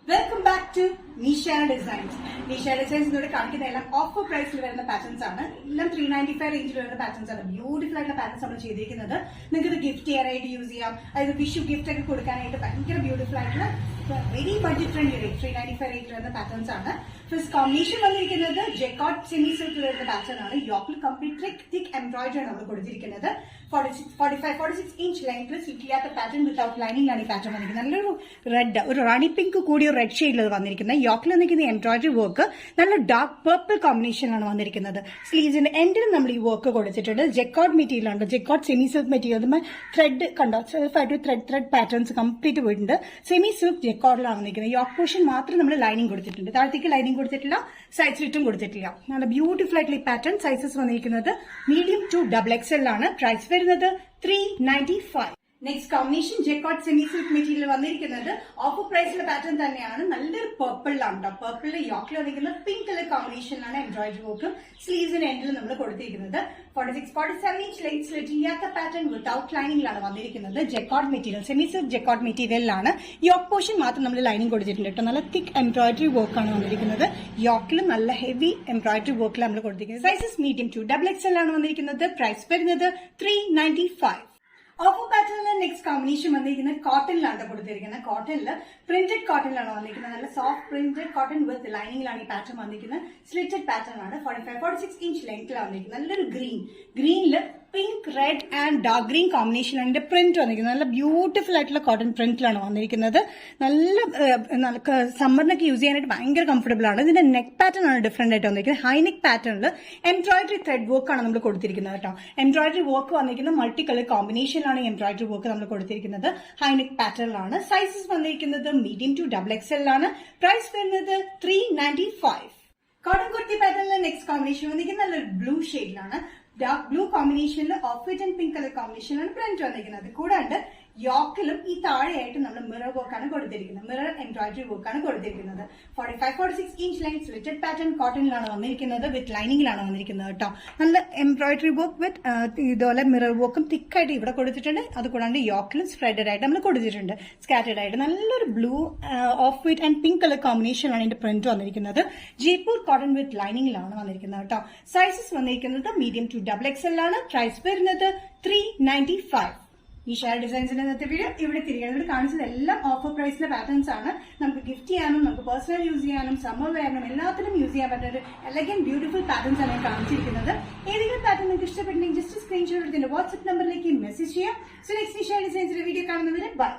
Welcome back to Nisha designs. Nisha designs ഇതോടെ കാണിക്കുന്ന എല്ലാം ഓഫർ പ്രൈസിൽ വരുന്ന പാറ്റേൺസ് ആണ്. എല്ലാം 395 റേഞ്ചിൽ വരുന്ന പാറ്റേൺസ് ആണ്. ബ്യൂട്ടിഫുൾ ആയിട്ടുള്ള പാറ്റേൺസ് നമ്മൾ ചെയ്തിരിക്കുന്നത്. നിങ്ങൾക്ക് ഇത് ഗിഫ്റ്റ് ചെയ്യാനായിട്ട് യൂസ് ചെയ്യാം. അതായത് വിഷു ഗിഫ്റ്റ് ഒക്കെ കൊടുക്കാനായിട്ട് ഭയങ്കര ബ്യൂട്ടിഫുൾ ആയിട്ടുള്ള വെരി ബഡ്ജറ്റ് ഫ്രണ്ട്ലി റേറ്റ് 395 റേഞ്ചിൽ വരുന്ന പാറ്റേൺസ് ആണ്. ഫസ്റ്റ് കോമ്പിനേഷൻ വന്നിരിക്കുന്നത് ജെക്കോട്ട് സെമി സിൽക്കിൽ വരുന്ന പാറ്റേൺ ആണ്. യോക്കിൽ കംപ്ലീറ്റ് തിക് എംബ്രോയിഡറി ആണ് നമ്മൾ കൊടുത്തിരിക്കുന്നത്. 46 ഇഞ്ച് ലെങ്ത്തിൽ സ്ലിറ്റില്ലാത്ത പാറ്റേൺ വിത്തൗട്ട് ലൈനിങ് ആണ് ഈ പാറ്റേൺ വന്നിരിക്കുന്നത്. നല്ലൊരു റെഡ്, ഒരു റാണി പിങ്ക് കൂടിയ റെഡ് ഷെയ്ഡിൽ വന്നിരിക്കുന്നത്. യോക്കിൽ വന്നിരിക്കുന്ന എംബ്രോയിഡറി വർക്ക് നല്ല ഡാർക്ക് പർപ്പിൾ കോമ്പിനേഷനിലാണ് വന്നിരിക്കുന്നത്. സ്ലീവ്സിന്റെ എൻഡിലും നമ്മൾ ഈ വർക്ക് കൊടുത്തിട്ടുണ്ട്. ജെക്കോട്ട് മെറ്റീരിയൽ ഉണ്ട്. Jacquard semi silk material. അതുമ്പോൾ ത്രെഡ് കണ്ടോ, സെൽഫായിട്ട് ത്രെഡ് പാറ്റേൺസ് കംപ്ലീറ്റ് പോയിട്ടുണ്ട്. സെമി സിൽക്ക് ജെക്കോട്ടിലാണ് വന്നിരിക്കുന്നത്. യോക്ക് പോർഷൻ മാത്രം നമ്മൾ ലൈനിങ് കൊടുത്തിട്ടുണ്ട്. താഴത്തേക്ക് ലൈനിങ് കൊടുത്തിട്ടില്ല, സൈഡ് സ്ലിറ്റും കൊടുത്തിട്ടില്ല. നല്ല ബ്യൂട്ടിഫുൾ ആയിട്ടുള്ള ഈ പാറ്റേൺ. സൈസസ് വന്നിരിക്കുന്നത് മീഡിയം ടു XXL ആണ്. പ്രൈസ് വരുന്നത് 395. Next combination jacquard semi silk material വന്നിരിക്കുന്നത് ഓഫർ പ്രൈസിലെ പാറ്റേൺ തന്നെയാണ്. നല്ലൊരു പർപ്പിളിലാണ് കേട്ടോ. പർപ്പിളിൽ യോക്കിൽ വന്നിരിക്കുന്നത് പിങ്ക് കളർ കോമ്പിനേഷനിലാണ് എംബ്രോയിഡറി വർക്കും സ്ലീവ്സിന്റെ എൻഡിൽ നമ്മൾ കൊടുത്തിരിക്കുന്നത്. 46-47 ഇഞ്ച് ലെങ്ത് സ്ലിറ്റ് ചെയ്യാത്ത പാറ്റേൺ വിത്തൗട്ട് ലൈനിങ്ങിലാണ് വന്നിരിക്കുന്നത്. Jacquard material, semi silk jacquard മെറ്റീരിയലിലാണ്. യോക്ക് പോർഷൻ മാത്രം നമ്മൾ ലൈനിങ് കൊടുത്തിട്ടുണ്ട് കേട്ടോ. നല്ല തിക് എംബ്രോയിഡറി വർക്കാണ് വന്നിരിക്കുന്നത്. യോക്കിൽ നല്ല ഹെവി എംബ്രോയിഡറി വർക്കിൽ നമ്മൾ കൊടുത്തിരിക്കുന്നത്. സൈസസ് മീഡിയം ടു XXL ആണ് വന്നിരിക്കുന്നത്. പ്രൈസ് വരുന്നത് 395. ഓഫർ പാറ്റേണിൽ നെക്സ്റ്റ് കോമ്പിനേഷൻ വന്നിരിക്കുന്നത് കോട്ടണിലാണ് കൊടുത്തിരിക്കുന്നത്. കോട്ടണിൽ പ്രിന്റഡ് കോട്ടണിലാണ് വന്നിരിക്കുന്നത്. നല്ല സോഫ്റ്റ് പ്രിന്റഡ് കോട്ടൺ വിത്ത് ലൈനിങ്ങിലാണ് ഈ പാറ്റേൺ വന്നിരിക്കുന്നത്. സ്ലിറ്റഡ് പാറ്റേൺ ആണ്. 45-46 ഇഞ്ച് ലെങ്ത്തിലാണ് വന്നിരിക്കുന്നത്. നല്ലൊരു ഗ്രീനിൽ pink, red and dark green കോമ്പിനേഷനാണ് ഇതിന്റെ പ്രിന്റ് വന്നിരിക്കുന്നത്. നല്ല ബ്യൂട്ടിഫുൾ ആയിട്ടുള്ള കോട്ടൺ പ്രിന്റിലാണ് വന്നിരിക്കുന്നത്. നല്ല സമ്മറിനൊക്കെ യൂസ് ചെയ്യാനായിട്ട് ഭയങ്കര കംഫർട്ടബിൾ ആണ്. ഇതിന്റെ നെക്ക് പാറ്റേൺ ആണ് ഡിഫറെന്റ് ആയിട്ട് വന്നിരിക്കുന്നത്. ഹൈ നെക്ക് പാറ്റേണിൽ എംബ്രോയിഡറി ത്രെഡ് വർക്ക് ആണ് നമ്മൾ കൊടുത്തിരിക്കുന്നത് കേട്ടോ. എംബ്രോയിഡറി വർക്ക് വന്നിരിക്കുന്നത് മൾട്ടി കളർ കോമ്പിനേഷനിലാണ് എംബ്രോയിഡറി വർക്ക് നമ്മൾ കൊടുത്തിരിക്കുന്നത്. ഹൈ നെക്ക് പാറ്റേണിലാണ്. സൈസസ് വന്നിരിക്കുന്നത് മീഡിയം ടു XXL ആണ്. പ്രൈസ് വരുന്നത് 395. കോട്ടൺ കുർത്തി പാറ്റേണിലെ നെക്സ്റ്റ് കോമ്പിനേഷൻ വന്നിരിക്കുന്നത് നല്ലൊരു ബ്ലൂ ഷെയ്ഡിലാണ്. ഡാർക്ക് ബ്ലൂ കോമ്പിനേഷനിൽ off white and pink colour കോമ്പിനേഷനിലാണ് പ്രിന്റ് വന്നിരിക്കുന്നത്. കൂടാണ്ട് യോക്കിലും ഈ താഴെയായിട്ട് നമ്മൾ മിറർ വർക്കാണ് കൊടുത്തിരിക്കുന്നത്. മിറർ എംബ്രോയിഡറി വർക്കാണ് കൊടുത്തിരിക്കുന്നത്. 45-46 ഇഞ്ച് ലൈൻ സ്ലിറ്റഡ് പാറ്റേൺ കോട്ടണിലാണ് വന്നിരിക്കുന്നത്. വിത്ത് ലൈനിങ്ങിലാണ് വന്നിരിക്കുന്നത് കേട്ടോ. നല്ല എംബ്രോയിഡറി വർക്ക് വിത്ത് ഇതുപോലെ മിറർ വർക്കും തിക്കായിട്ട് ഇവിടെ കൊടുത്തിട്ടുണ്ട്. അതുകൂടാണ്ട് യോക്കിലും സ്പ്രെഡഡ് ആയിട്ട് നമ്മൾ കൊടുത്തിട്ടുണ്ട്. സ്കാറ്റേഡ് ആയിട്ട് നല്ലൊരു blue, off white and pink colour കോമ്പിനേഷനിലാണ് ഇതിന്റെ പ്രിന്റ് വന്നിരിക്കുന്നത്. ജയ്പൂർ കോട്ടൺ വിത്ത് ലൈനിങ്ങിലാണ് വന്നിരിക്കുന്നത് കേട്ടോ. സൈസസ് വന്നിരിക്കുന്നത് മീഡിയം ടു XXL ആണ്. പ്രൈസ് വരുന്നത് 395. ഈ ഷെയർ ഡിസൈൻസിന്റെ ഇന്നത്തെ വീഡിയോ ഇവിടെ തിരികെ കാണിച്ചത് എല്ലാം ഓഫർ പ്രൈസിലെ പാറ്റേൺസ് ആണ്. നമുക്ക് ഗിഫ്റ്റ് ചെയ്യാനും നമുക്ക് പേഴ്സണൽ യൂസ് ചെയ്യാനും സമ്മർ വെയറിനും എല്ലാത്തിനും യൂസ് ചെയ്യാൻ പറ്റുന്ന ഒരു എലഗന്റ് ബ്യൂട്ടിഫുൾ പാറ്റേൺസ് ആണ് ഞാൻ കാണിച്ചിരിക്കുന്നത്. ഏതെങ്കിലും പാറ്റേൺ നിങ്ങൾക്ക് ഇഷ്ടപ്പെട്ടെങ്കിൽ ജസ്റ്റ് സ്ക്രീൻഷോട്ട് എടുത്തിന്റെ വാട്സ്ആപ്പ് നമ്പറിലേക്ക് മെസ്സേജ് ചെയ്യാം. സോ നെക്സ്റ്റ് ഷെയർ ഡിസൈൻസിന്റെ വീഡിയോ കാണുന്നവരെ ബൈ.